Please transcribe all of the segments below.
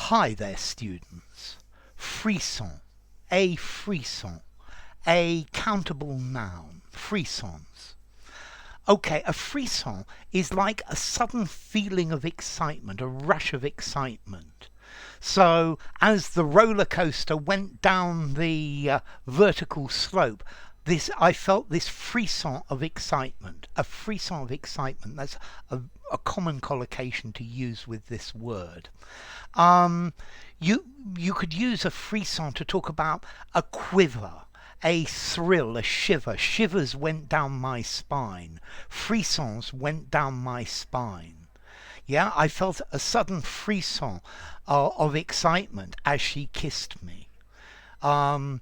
Hi there, students. Frisson, a frisson, a countable noun, frissons. Okay, a frisson is like a sudden feeling of excitement, a rush of excitement. So, as the roller coaster went down the vertical slope, I felt this frisson of excitement. A frisson of excitement. That's a common collocation to use with this word. Um, you could use a frisson to talk about a quiver, a thrill, a shiver. Shivers went down my spine. Frissons went down my spine. Yeah, I felt a sudden frisson of excitement as she kissed me. Um,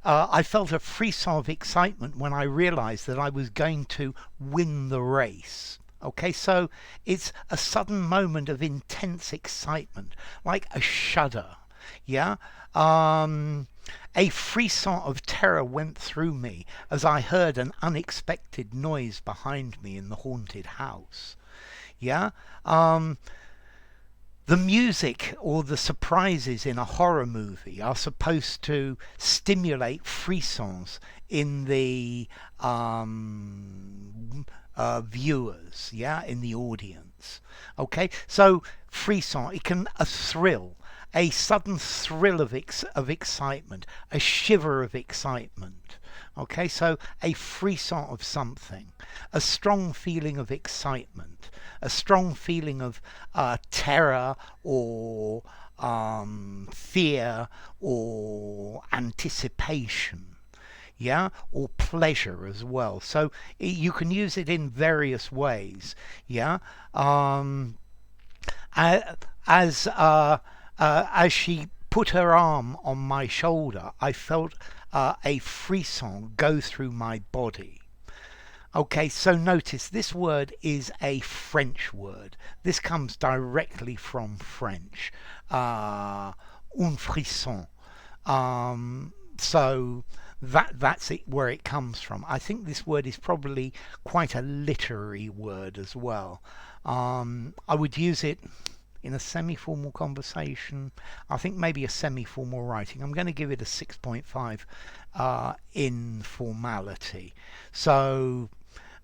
I felt a frisson of excitement when I realized that I was going to win the race. Okay, so it's a sudden moment of intense excitement, like a shudder. Yeah. A frisson of terror went through me as I heard an unexpected noise behind me in the haunted house. Yeah. The music or the surprises in a horror movie are supposed to stimulate frissons in the viewers, yeah, in the audience. Okay, so frisson, a thrill, a sudden thrill of excitement, a shiver of excitement. Okay, so a frisson of something, a strong feeling of excitement, a strong feeling of terror or fear or anticipation, yeah, or pleasure as well. So you can use it in various ways, yeah. As as she put her arm on my shoulder, I felt a frisson go through my body. Okay, so notice this word is a French word. This comes directly from French. Un frisson. So that's it, where it comes from. I think this word is probably quite a literary word as well. I would use it in a semi-formal conversation. I think maybe a semi-formal writing. I'm going to give it a 6.5 in formality. So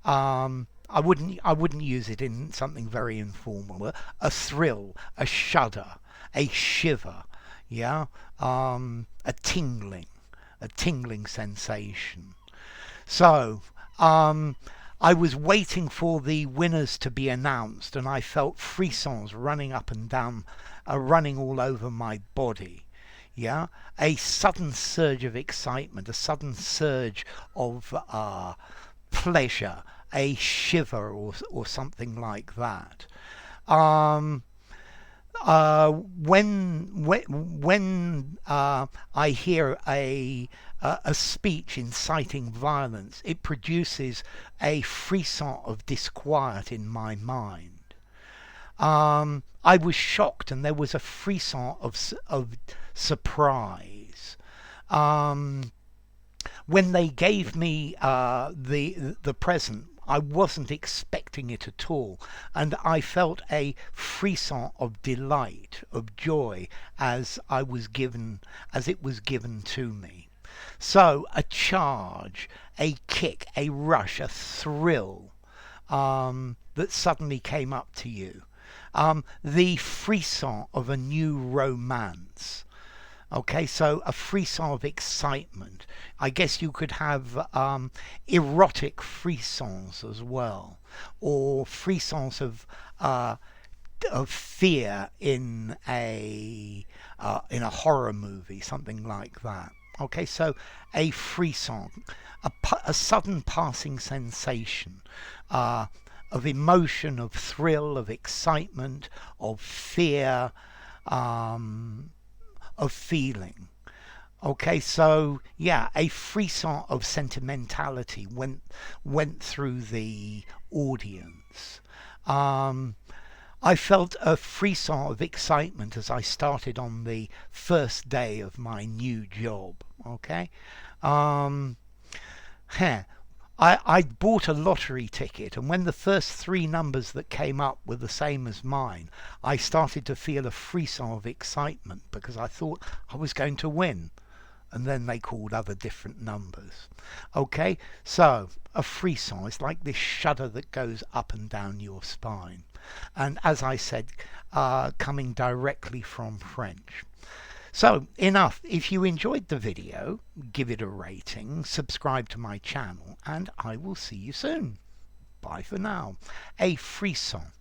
I wouldn't use it in something very informal. A thrill, a shudder, a shiver, yeah, a tingling sensation. So I was waiting for the winners to be announced, and I felt frissons running up and down, running all over my body. Yeah, a sudden surge of excitement, a sudden surge of pleasure, a shiver, or something like that. When I hear a speech inciting violence, it produces a frisson of disquiet in my mind. I was shocked, and there was a frisson of surprise. When they gave me the present, I wasn't expecting it at all, and I felt a frisson of delight, of joy, as it was given to me. So a charge, a kick, a rush, a thrill that suddenly came up to you. The frisson of a new romance. Okay, so a frisson of excitement. I guess you could have erotic frissons as well, or frissons of fear in a horror movie, something like that. Okay, so a frisson, a sudden passing sensation of emotion, of thrill, of excitement, of fear. Of feeling. Okay, so yeah, a frisson of sentimentality went through the audience. I felt a frisson of excitement as I started on the first day of my new job. Okay, I bought a lottery ticket, and when the first three numbers that came up were the same as mine, I started to feel a frisson of excitement because I thought I was going to win. And then they called other different numbers. Okay, so a frisson is like this shudder that goes up and down your spine. And as I said, coming directly from French. So enough. If you enjoyed the video, give it a rating, subscribe to my channel, and I will see you soon. Bye for now. A frisson.